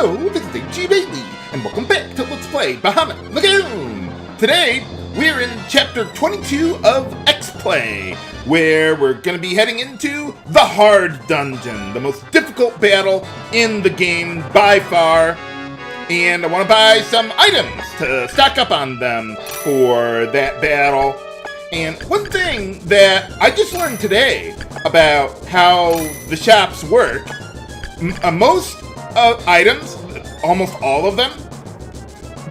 Hello, this is H.G. Bailey, and welcome back to Let's Play Bahamut Lagoon! Today, we're in Chapter 22 of X-Play, where we're going to be heading into the Hard Dungeon, the most difficult battle in the game by far. And I want to buy some items to stock up on them for that battle. And one thing that I just learned today about how the shops work, most items, almost all of them,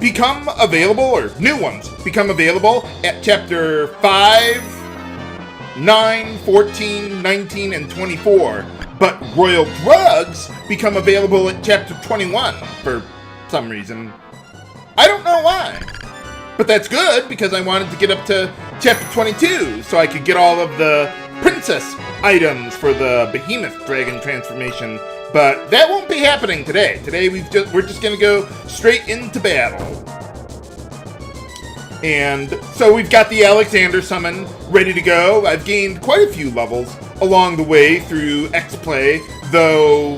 become available, or new ones become available at Chapter 5, 9, 14, 19, and 24. But Royal Drugs become available at Chapter 21 for some reason. I don't know why. But that's good, because I wanted to get up to Chapter 22 so I could get all of the princess items for the Behemoth Dragon transformation. But that won't be happening today. Today we're just going to go straight into battle. And so we've got the Alexander summon ready to go. I've gained quite a few levels along the way through X-Play, though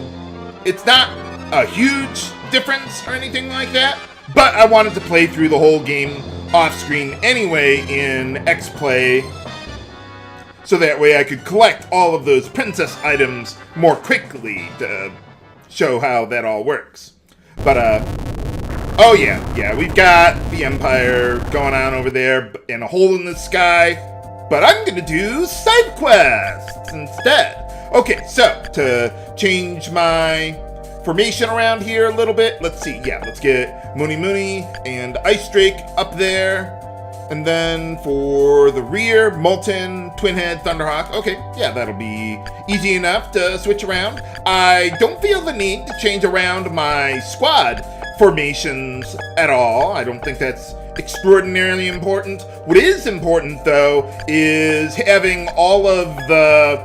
it's not a huge difference or anything like that. But I wanted to play through the whole game off-screen anyway in X-Play, so that way I could collect all of those princess items more quickly to show how that all works. But, oh yeah, we've got the Empire going on over there in a hole in the sky, but I'm gonna do side quests instead. Okay, so to change my formation around here a little bit, let's see, let's get Munimuni and Icedrake up there. And then for the rear, Molten, Twinhead, Thunderhawk. Okay, yeah, that'll be easy enough to switch around. I don't feel the need to change around my squad formations at all. I don't think that's extraordinarily important. What is important, though, is having all of the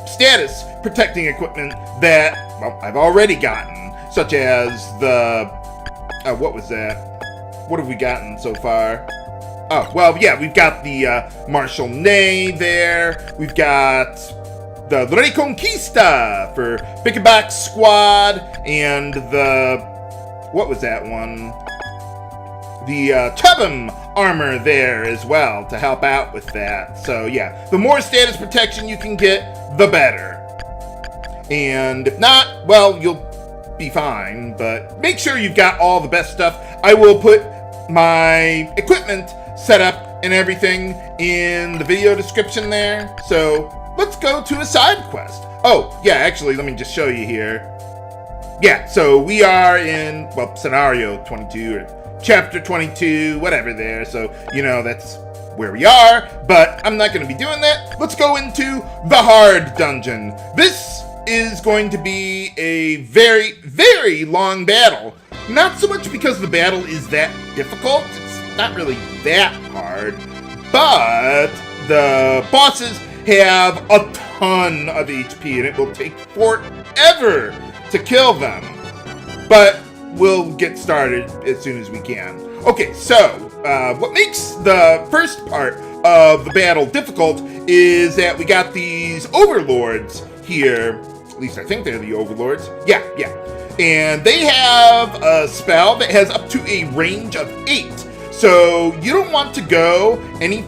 status protecting equipment that, well, I've already gotten, such as the, what was that? What have we gotten so far? Oh, well, yeah, we've got the Marshal Ney there. We've got the Reconquista for Bikkebakke's squad. And the, what was that one? The Chobham armor there as well to help out with that. So, yeah, the more status protection you can get, the better. And if not, well, you'll be fine. But make sure you've got all the best stuff. I will put my equipment setup and everything in the video description there. So let's go to a side quest. Oh, yeah, actually, let me just show you here. Yeah, so we are in, well, scenario 22 or chapter 22, whatever there. So, you know, that's where we are, but I'm not going to be doing that. Let's go into the hard dungeon. This is going to be a very, very long battle. Not so much because the battle is that difficult. Not really that hard, but the bosses have a ton of HP and it will take forever to kill them, but we'll get started as soon as we can. Okay, so what makes the first part of the battle difficult is that we got these overlords here. At least I think they're the overlords. Yeah, and they have a spell that has up to a range of 8. So you don't want to go any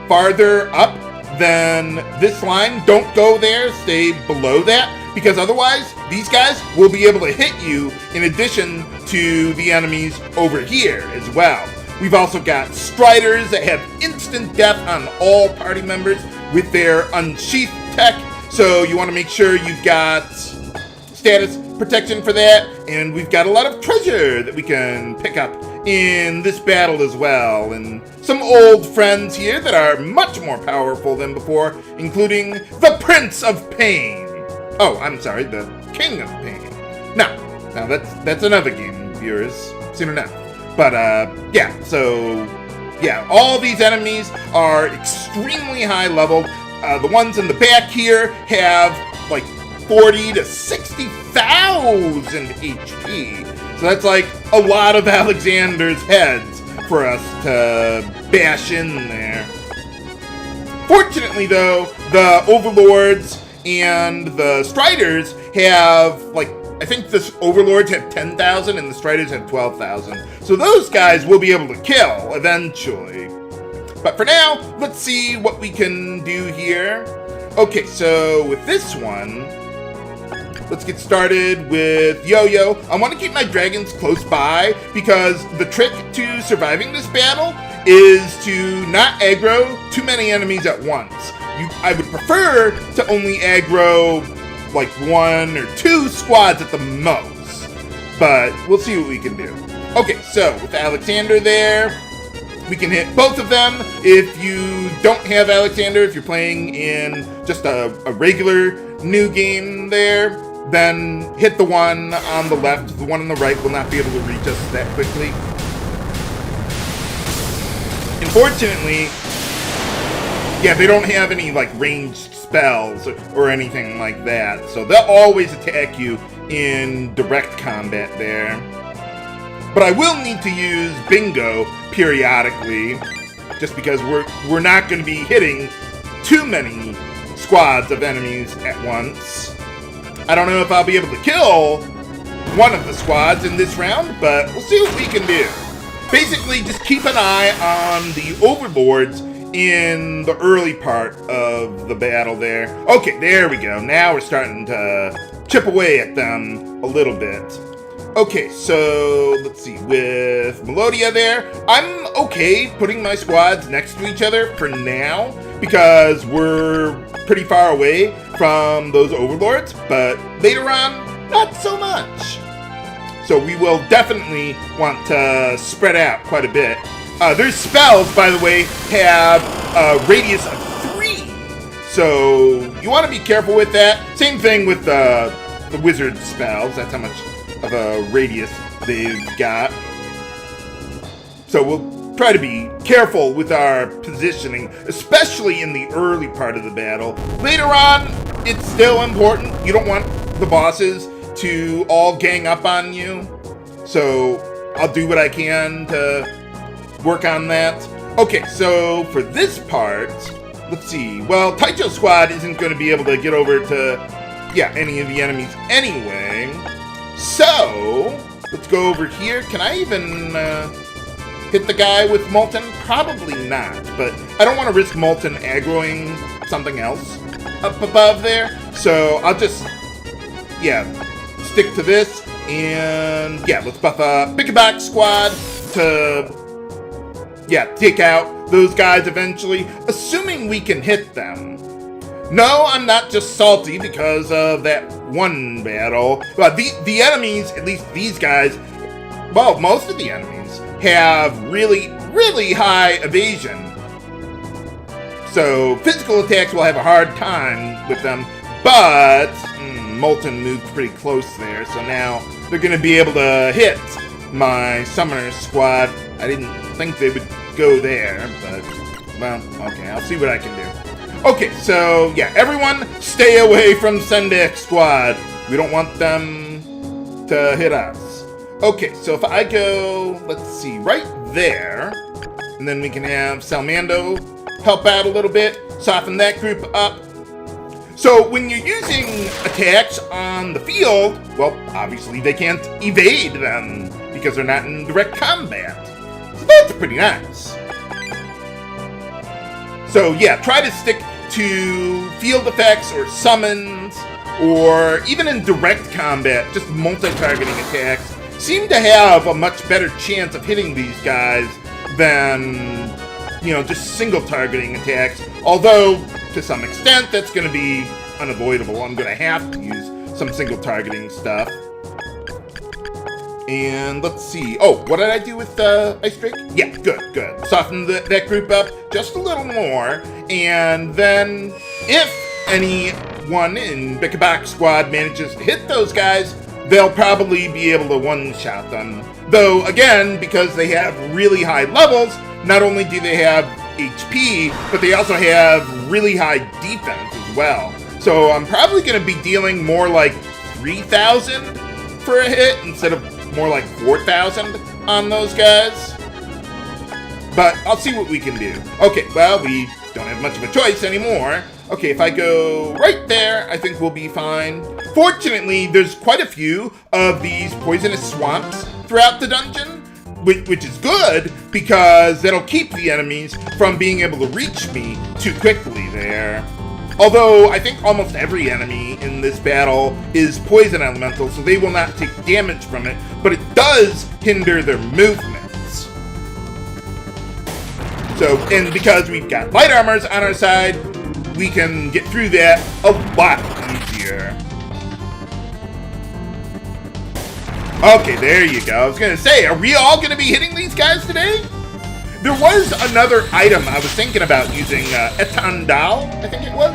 farther up than this line. Don't go there, stay below that, because otherwise these guys will be able to hit you in addition to the enemies over here as well. We've also got Striders that have instant death on all party members with their unsheathed tech, so you want to make sure you've got status protection for that, and we've got a lot of treasure that we can pick up in this battle as well, and some old friends here that are much more powerful than before, including the Prince of Pain. Oh, I'm sorry, the King of Pain. Now that's another game, viewers, soon enough. But yeah, so yeah, all these enemies are extremely high level. The ones in the back here have like 40 to 60,000 HP. So that's like a lot of Alexander's heads for us to bash in there. Fortunately, though, the Overlords and the Striders have like I think the Overlords had 10,000 and the Striders had 12,000. So those guys we'll be able to kill eventually. But for now, let's see what we can do here. Okay, so with this one, let's get started with Yo-Yo. I want to keep my dragons close by because the trick to surviving this battle is to not aggro too many enemies at once. I would prefer to only aggro like 1 or 2 squads at the most, but we'll see what we can do. Okay, so with Alexander there, we can hit both of them. If you don't have Alexander, if you're playing in just a regular new game there, then hit the one on the left. The one on the right will not be able to reach us that quickly. Unfortunately, yeah, they don't have any like ranged spells or anything like that, so they'll always attack you in direct combat there. But I will need to use Bingo periodically, just because we're not going to be hitting too many squads of enemies at once. I don't know if I'll be able to kill one of the squads in this round, but we'll see what we can do. Basically, just keep an eye on the Overlords in the early part of the battle there. Okay, there we go. Now we're starting to chip away at them a little bit. Okay, so let's see. With Melodia there, I'm okay putting my squads next to each other for now because we're pretty far away from those Overlords, but later on, not so much. So we will definitely want to spread out quite a bit. Their spells, by the way, have a radius of 3. So you want to be careful with that. Same thing with the wizard spells. That's how much of a radius they've got. So we'll try to be careful with our positioning, especially in the early part of the battle. Later on, it's still important. You don't want the bosses to all gang up on you. So I'll do what I can to work on that. Okay, so for this part, let's see. Well, Taicho squad isn't going to be able to get over to, yeah, any of the enemies anyway. So let's go over here. Can I even hit the guy with Molten? Probably not, but I don't want to risk Molten aggroing something else up above there. So I'll just, yeah, stick to this. And yeah, let's buff a Bikkebakke squad to, yeah, take out those guys eventually, assuming we can hit them. No, I'm not just salty because of that one battle. But the enemies, at least these guys, well, most of the enemies, have really, really high evasion. So physical attacks will have a hard time with them, but Molten moved pretty close there, so now they're going to be able to hit my Summoner squad. I didn't think they would go there, but, well, okay, I'll see what I can do. Okay, so, yeah, everyone stay away from Sendak squad. We don't want them to hit us. Okay, so if I go, let's see, right there, and then we can have Salmando help out a little bit, soften that group up. So when you're using attacks on the field, well, obviously they can't evade them because they're not in direct combat. So that's pretty nice. So yeah, try to stick to field effects or summons, or even in direct combat, just multi-targeting attacks seem to have a much better chance of hitting these guys than, you know, just single targeting attacks. Although, to some extent, that's going to be unavoidable. I'm going to have to use some single targeting stuff. And let's see. Oh, what did I do with Icedrake? Yeah, good. Soften that group up just a little more. And then, if anyone in Bikkebakke squad manages to hit those guys, they'll probably be able to one-shot them. Though, again, because they have really high levels, not only do they have HP, but they also have really high defense as well. So I'm probably going to be dealing more like 3,000 for a hit instead of more like 4,000 on those guys. But I'll see what we can do. Okay, well, we don't have much of a choice anymore. Okay, if I go right there, I think we'll be fine. Fortunately, there's quite a few of these poisonous swamps throughout the dungeon, which is good because that'll keep the enemies from being able to reach me too quickly there. Although, I think almost every enemy in this battle is poison elemental, so they will not take damage from it, but it does hinder their movements. So, and because we've got light armors on our side, we can get through that a lot easier. Okay, there you go. I was going to say, are we all going to be hitting these guys today? There was another item I was thinking about using, Etandal, I think it was.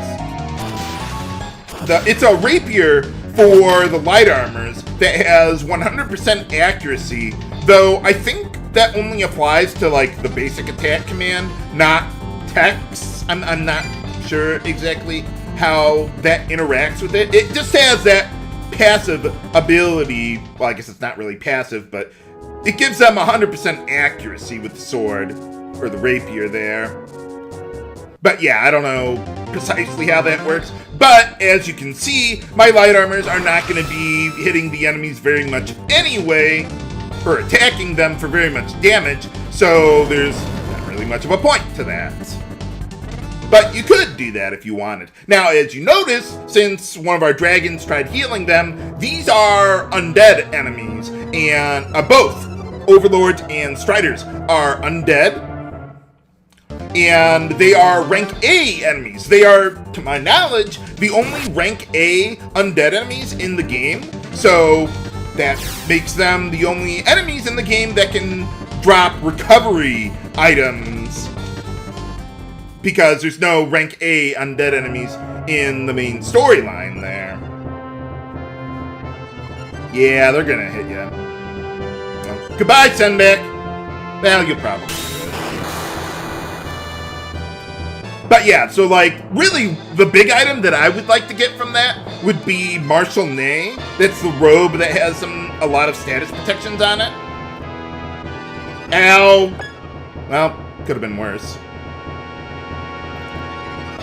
It's a rapier for the light armors that has 100% accuracy, though I think that only applies to, like, the basic attack command, not text. I'm not sure exactly how that interacts with it. It just has that passive ability. Well, I guess it's not really passive, but it gives them 100% accuracy with the sword, or the rapier there. But yeah, I don't know precisely how that works. But as you can see, my light armors are not going to be hitting the enemies very much anyway, or attacking them for very much damage, so there's not really much of a point to that. But you could do that if you wanted. Now, as you notice, since one of our dragons tried healing them, these are undead enemies, and both Overlords and Striders are undead, and they are rank A enemies. They are, to my knowledge, the only rank A undead enemies in the game, so that makes them the only enemies in the game that can drop recovery items, because there's no rank A undead enemies in the main storyline there. Yeah, they're gonna hit you. Well, goodbye, Sendak. Well, you'll probably do it. But yeah, so like, really, the big item that I would like to get from that would be Martial Nay. That's the robe that has a lot of status protections on it. Ow. Well, could have been worse.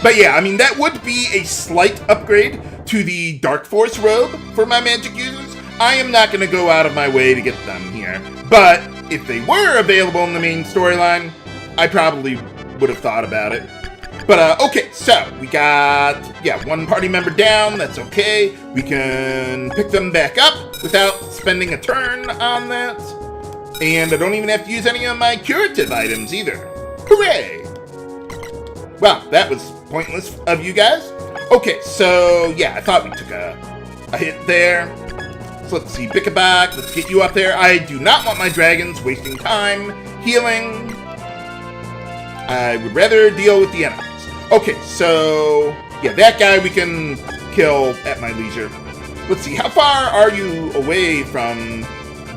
But yeah, I mean, that would be a slight upgrade to the Dark Force robe for my magic users. I am not going to go out of my way to get them here. But if they were available in the main storyline, I probably would have thought about it. But, okay, so we got, yeah, one party member down. That's okay. We can pick them back up without spending a turn on that. And I don't even have to use any of my curative items either. Hooray! Well, that was pointless of you guys. Okay, so yeah, I thought we took a hit there. So let's see, Bikkebakke, let's get you up there. I do not want my dragons wasting time healing. I would rather deal with the enemies. Okay, so yeah, that guy we can kill at my leisure. Let's see, how far are you away from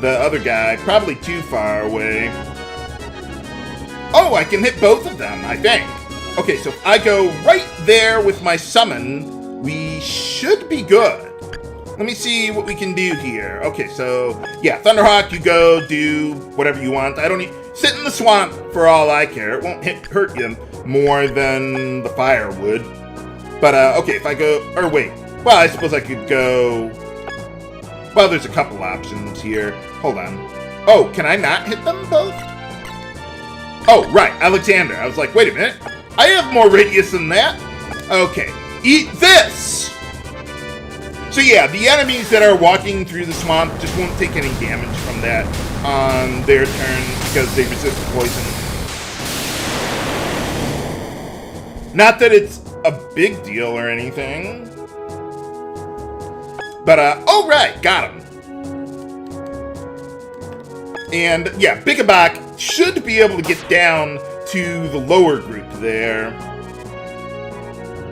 the other guy? Probably too far away. Oh, I can hit both of them, I think. Okay, so if I go right there with my summon, we should be good. Let me see what we can do here. Okay, so yeah, Thunderhawk, you go do whatever you want. I don't need sit in the swamp for all I care. It won't hurt you more than the fire would. But okay, if I go, or wait, well, I suppose I could go. Well, there's a couple options here. Hold on. Oh, can I not hit them both? Oh, right, Alexander. I was like, wait a minute. I have more radius than that. Okay, eat this! So yeah, the enemies that are walking through the swamp just won't take any damage from that on their turn because they resist poison. Not that it's a big deal or anything. But, oh right, got him. And yeah, Bikkebakke should be able to get down to the lower group there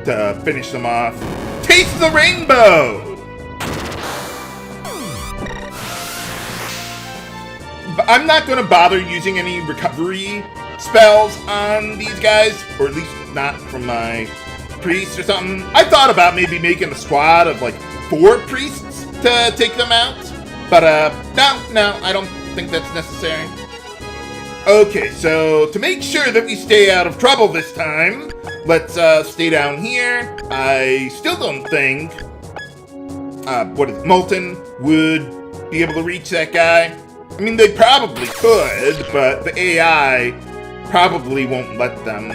to finish them off. Taste the rainbow! But I'm not going to bother using any recovery spells on these guys, or at least not from my priest or something. I thought about maybe making a squad of like 4 priests to take them out, but no, I don't think that's necessary. Okay, so to make sure that we stay out of trouble this time, let's stay down here. I still don't think Molten would be able to reach that guy. I mean, they probably could, but the AI probably won't let them.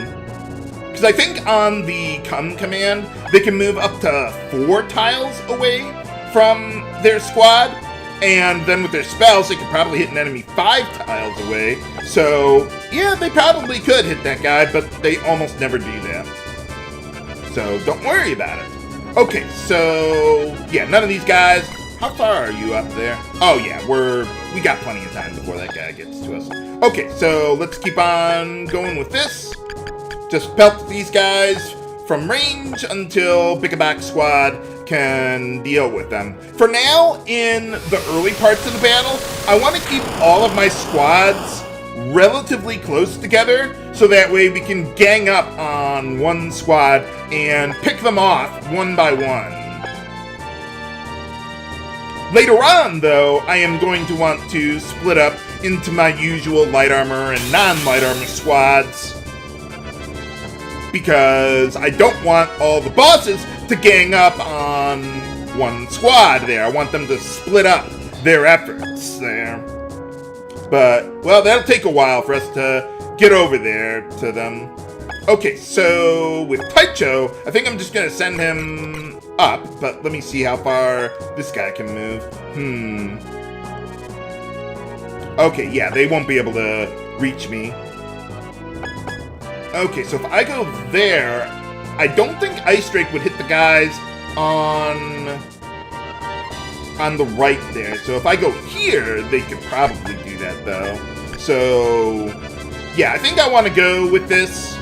Because I think on the come command, they can move up to 4 tiles away from their squad. And then with their spells, they could probably hit an enemy 5 tiles away. So, yeah, they probably could hit that guy, but they almost never do that. So, don't worry about it. Okay, so, yeah, none of these guys. How far are you up there? Oh, yeah, we got plenty of time before that guy gets to us. Okay, so let's keep on going with this. Just pelt these guys from range until Bikkebakke squad can deal with them. For now, in the early parts of the battle, I want to keep all of my squads relatively close together so that way we can gang up on one squad and pick them off one by one. Later on, though, I am going to want to split up into my usual light armor and non-light armor squads, because I don't want all the bosses to gang up on one squad there. I want them to split up their efforts there. But, well, that'll take a while for us to get over there to them. Okay, so with Taicho, I think I'm just going to send him up, but let me see how far this guy can move. Okay, yeah, they won't be able to reach me. Okay, so if I go there, I don't think Icedrake would hit the guys on the right there. So if I go here, they could probably do that, though. So, yeah, I think I want to go with this.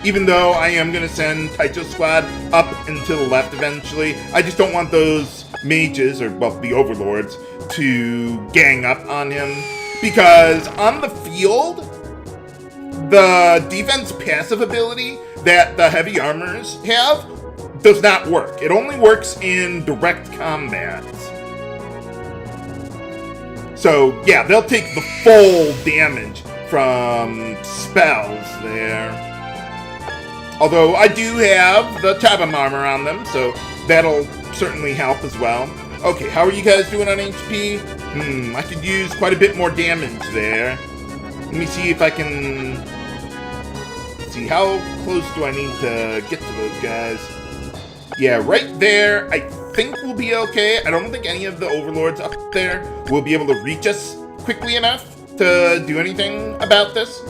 Even though I am going to send Taicho's squad up and to the left eventually. I just don't want those mages, or, well, the overlords, to gang up on him. Because on the field, the defense passive ability that the heavy armors have does not work. It only works in direct combat. So, yeah, they'll take the full damage from spells there. Although I do have the Chobham armor on them, so that'll certainly help as well. Okay, how are you guys doing on HP? I could use quite a bit more damage there. Let me see if I can... see, how close do I need to get to those guys? Yeah, right there, I think we'll be okay. I don't think any of the overlords up there will be able to reach us quickly enough to do anything about this.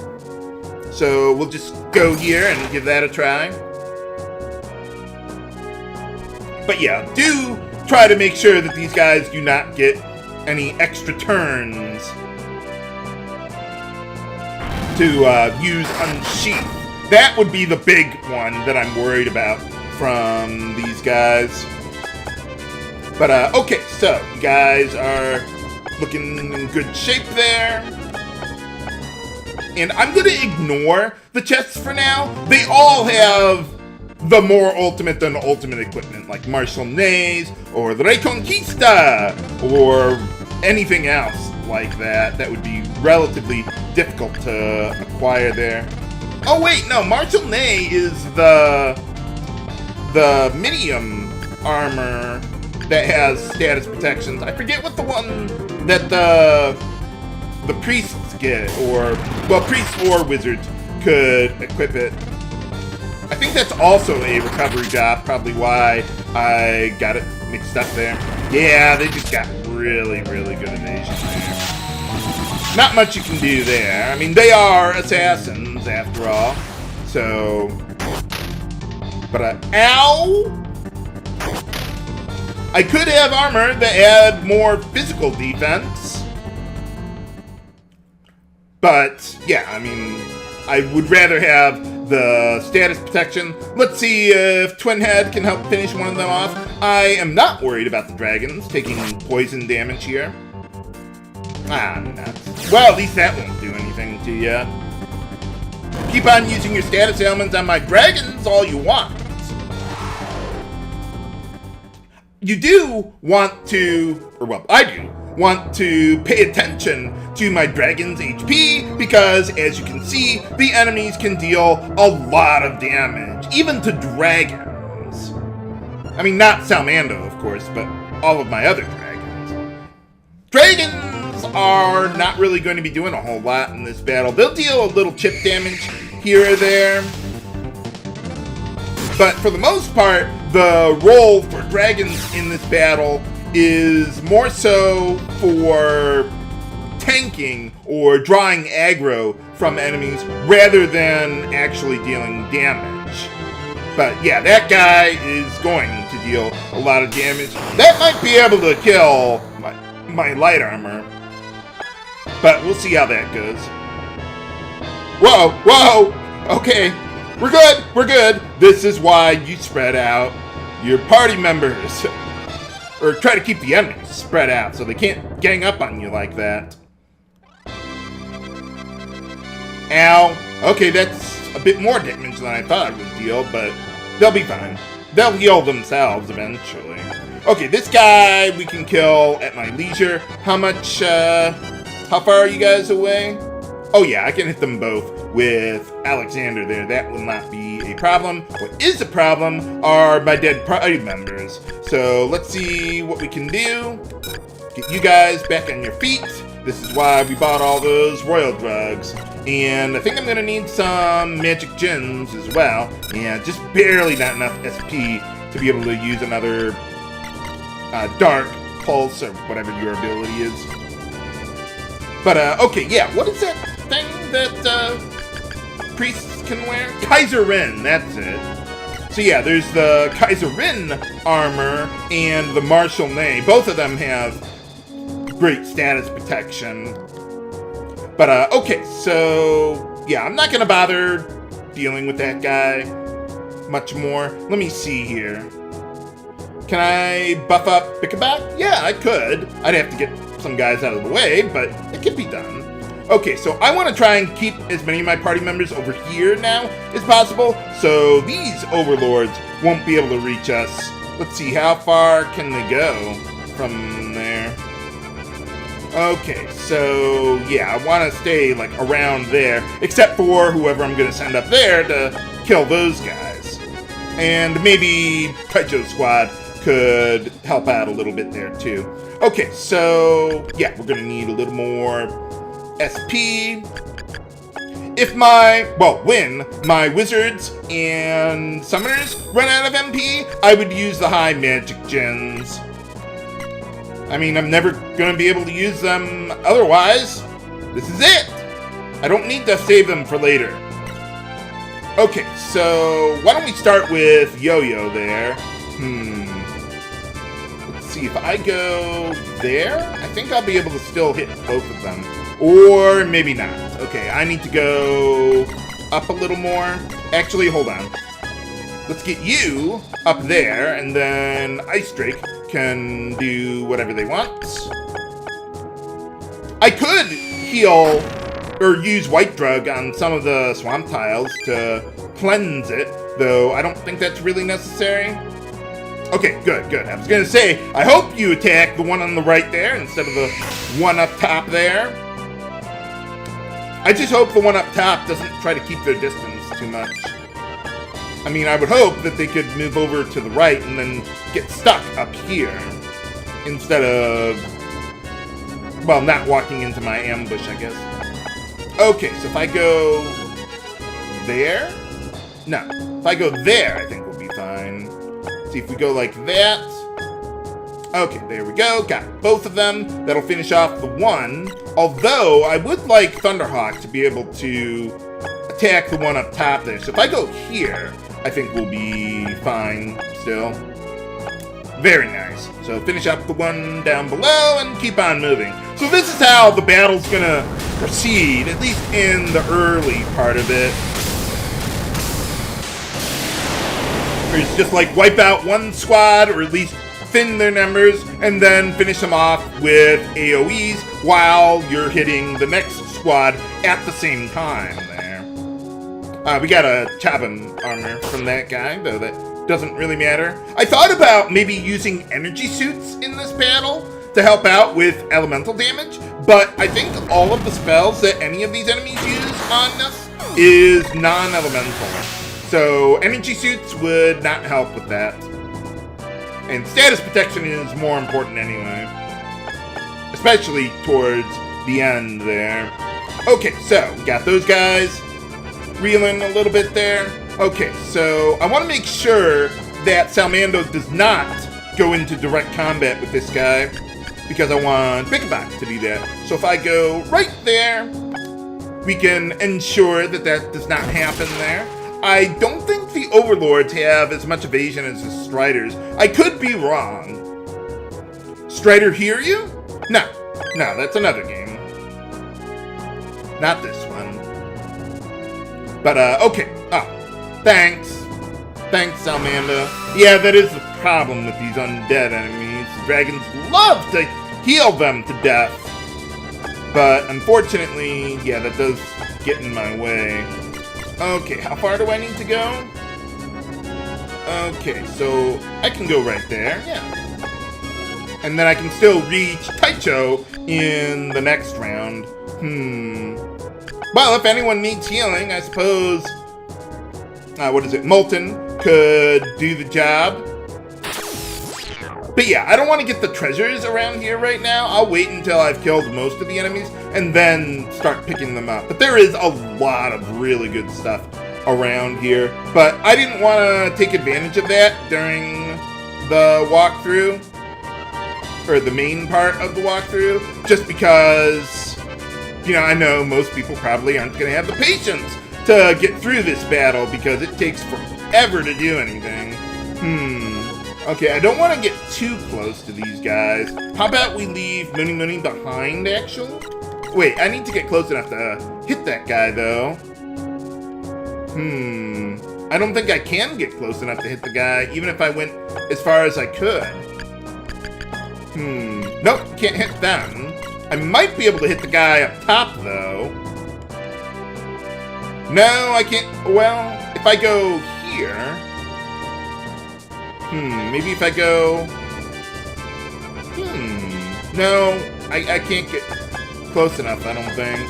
So we'll just go here and give that a try. But yeah, do try to make sure that these guys do not get any extra turns to use Unsheath. That would be the big one that I'm worried about from these guys. But okay, so you guys are looking in good shape there. And I'm going to ignore the chests for now. They all have the more ultimate than ultimate equipment, like Martial Nays, or the Reconquista, or anything else like that that would be relatively difficult to acquire there. Oh wait, no, Martial Nay is the medium armor that has status protections. I forget what the one that the priests get, or, well, priests or wizards could equip it. I think that's also a recovery job, probably why I got it mixed up there. Yeah, they just got really, really good evasion there. Not much you can do there. I mean, they are assassins, after all. So, but, ow! I could have armor that had more physical defense. But, yeah, I mean, I would rather have the status protection. Let's see if Twinhead can help finish one of them off. I am not worried about the dragons taking poison damage here. Ah, nuts. Well, at least that won't do anything to you. Keep on using your status ailments on my dragons all you want. You do want to, or well, I do, want to pay attention to my dragon's HP because, as you can see, the enemies can deal a lot of damage, even to dragons. I mean, not Salmando, of course, but all of my other dragons. Dragons are not really going to be doing a whole lot in this battle. They'll deal a little chip damage here or there. But for the most part, the role for dragons in this battle is more so for tanking or drawing aggro from enemies rather than actually dealing damage. But yeah, that guy is going to deal a lot of damage. That might be able to kill my light armor, but we'll see how that goes. Whoa, whoa, okay. We're good. This is why you spread out your party members. Or try to keep the enemies spread out so they can't gang up on you like that. Ow. Okay, that's a bit more damage than I thought it would deal, but they'll be fine. They'll heal themselves eventually. Okay, this guy we can kill at my leisure. How far are you guys away? Oh yeah, I can hit them both with Alexander there. That will not be a problem. What is a problem are my dead party members. So let's see what we can do. Get you guys back on your feet. This is why we bought all those royal drugs. And I think I'm gonna need some magic gems as well. Yeah, just barely not enough SP to be able to use another dark pulse or whatever your ability is. But okay, yeah, what is that thing that priests can wear? Kaiser Rin, that's it. So yeah, there's the Kaiser Rin armor and the Martial Nay. Both of them have great status protection. But okay, so yeah, I'm not gonna bother dealing with that guy much more. Let me see here. Can I buff up Bikkebakke? Yeah, I could. I'd have to get some guys out of the way, but it could be done. Okay, so I want to try and keep as many of my party members over here now as possible, so these overlords won't be able to reach us. Let's see, how far can they go from there? Okay, so yeah, I want to stay like around there, except for whoever I'm going to send up there to kill those guys. And maybe Taicho's squad could help out a little bit there too. Okay, so yeah, we're gonna need a little more SP. If when my wizards and summoners run out of MP, I would use the high magic gens. I mean, I'm never gonna be able to use them otherwise. This is it. I don't need to save them for later. Okay, so why don't we start with Yo-Yo there? See, if I go there, I think I'll be able to still hit both of them. Or maybe not. Okay, I need to go up a little more. Actually, hold on. Let's get you up there, and then Icedrake can do whatever they want. I could heal or use White Drug on some of the swamp tiles to cleanse it, though I don't think that's really necessary. Okay, good. I was gonna say, I hope you attack the one on the right there instead of the one up top there. I just hope the one up top doesn't try to keep their distance too much. I mean, I would hope that they could move over to the right and then get stuck up here instead of, well, not walking into my ambush, I guess. Okay, so if I go there? No, if I go there, I think we'll be fine. See if we go like that. Okay, there we go. Got both of them. That'll finish off the one. Although, I would like Thunderhawk to be able to attack the one up top there. So if I go here, I think we'll be fine still. Very nice. So finish up the one down below and keep on moving. So this is how the battle's gonna proceed, at least in the early part of it. It's just like wipe out one squad, or at least thin their numbers, and then finish them off with AoEs while you're hitting the next squad at the same time there. We got a Chobham armor from that guy, though that doesn't really matter. I thought about maybe using energy suits in this battle, to help out with elemental damage, but I think all of the spells that any of these enemies use on us is non-elemental. So energy suits would not help with that. And status protection is more important anyway. Especially towards the end there. Okay, so we got those guys reeling a little bit there. Okay, so I want to make sure that Salmando does not go into direct combat with this guy, because I want Bikkebakke to do that. So if I go right there, we can ensure that that does not happen there. I don't think the Overlords have as much evasion as the Striders. I could be wrong. Strider hear you? No, that's another game. Not this one. But, okay. Oh, thanks. Thanks, Salmando. Yeah, that is the problem with these undead enemies. Dragons love to heal them to death. But, unfortunately, yeah, that does get in my way. Okay, how far do I need to go? Okay, so I can go right there, yeah. And then I can still reach Taicho in the next round. Well, if anyone needs healing, I suppose, Molten could do the job. But yeah, I don't want to get the treasures around here right now. I'll wait until I've killed most of the enemies and then start picking them up. But there is a lot of really good stuff around here. But I didn't want to take advantage of that during the walkthrough, or the main part of the walkthrough, just because, you know, I know most people probably aren't going to have the patience to get through this battle because it takes forever to do anything. Okay, I don't want to get too close to these guys. How about we leave Munimuni behind, actually? Wait, I need to get close enough to hit that guy, though. I don't think I can get close enough to hit the guy, even if I went as far as I could. Nope, can't hit them. I might be able to hit the guy up top, though. No, I can't. Well, if I go here... maybe if I go... No, I can't get close enough, I don't think.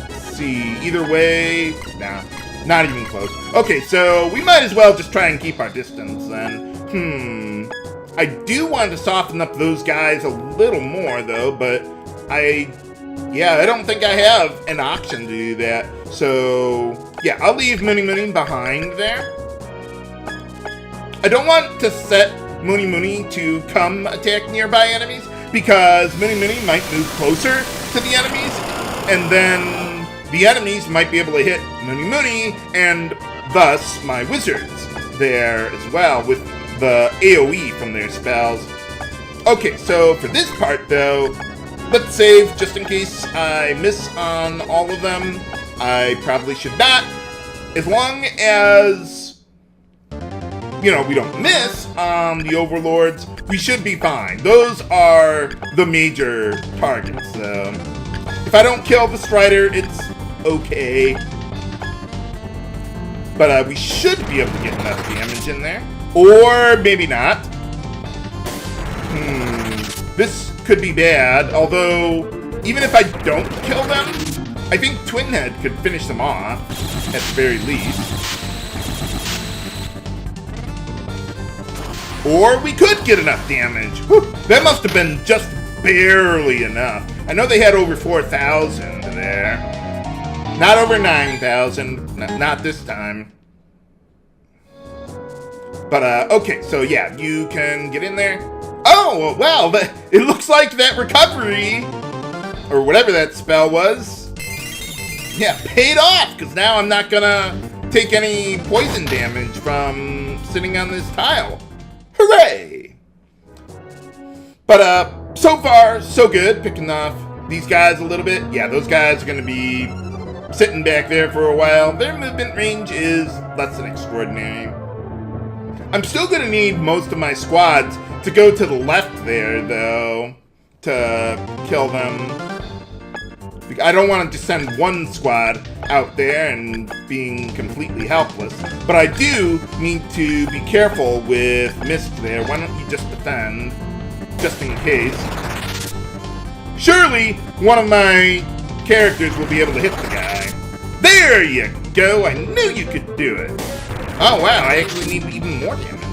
Let's see, either way... Nah, not even close. Okay, so we might as well just try and keep our distance, then. I do want to soften up those guys a little more, though, but I don't think I have an option to do that. So, yeah, I'll leave Munimuni behind there. I don't want to set Munimuni to come attack nearby enemies, because Munimuni might move closer to the enemies, and then the enemies might be able to hit Munimuni, and thus my wizards there as well, with the AoE from their spells. Okay, so for this part, though, let's save just in case I miss on all of them. I probably should not. As long as, you know, we don't miss on the Overlords, we should be fine. Those are the major targets. If I don't kill the Strider, it's okay. But we should be able to get enough damage in there. Or maybe not. This could be bad, although even if I don't kill them, I think Twinhead could finish them off, at the very least. Or we could get enough damage. Whew, that must have been just barely enough. I know they had over 4,000 there. Not over 9,000, not this time. But, okay, so yeah, you can get in there. Oh, well, it looks like that recovery, or whatever that spell was, yeah, paid off, because now I'm not gonna take any poison damage from sitting on this tile. Hooray! But, so far, so good, picking off these guys a little bit. Yeah, those guys are gonna be sitting back there for a while. Their movement range is less than extraordinary. I'm still going to need most of my squads to go to the left there, though, to kill them. I don't want to just send one squad out there and being completely helpless. But I do need to be careful with Mist there. Why don't you just defend? just in case. Surely, one of my characters will be able to hit the guy. There you go! I knew you could do it! Oh wow, I actually need even more damage.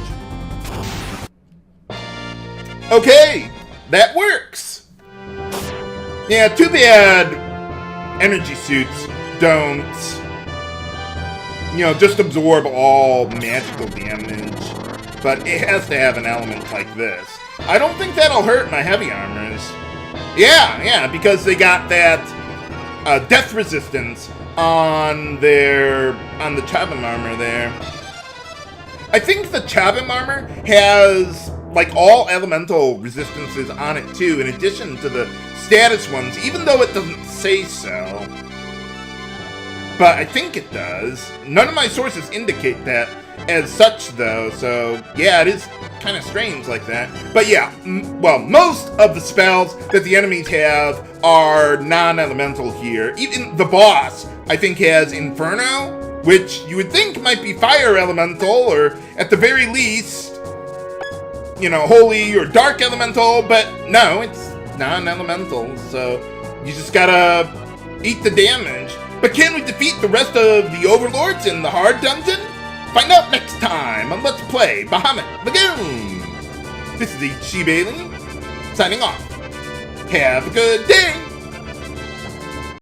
Okay, that works! Yeah, too bad energy suits don't, just absorb all magical damage. But it has to have an element like this. I don't think that'll hurt my heavy armors. Yeah, because they got that death resistance on the Chobham armor there. I think the Chobham armor has like all elemental resistances on it too, in addition to the status ones, even though it doesn't say so. But I think it does. None of my sources indicate that as such though, so yeah, it is kind of strange like that. But yeah, well, most of the spells that the enemies have are non-elemental here. Even the boss, I think, has Inferno, which you would think might be fire elemental, or at the very least, holy or dark elemental, but no, it's non-elemental, so you just gotta eat the damage. But can we defeat the rest of the overlords in the hard dungeon? Find out next time on Let's Play Bahamut Lagoon. This is Ichibailey, signing off. Have a good day!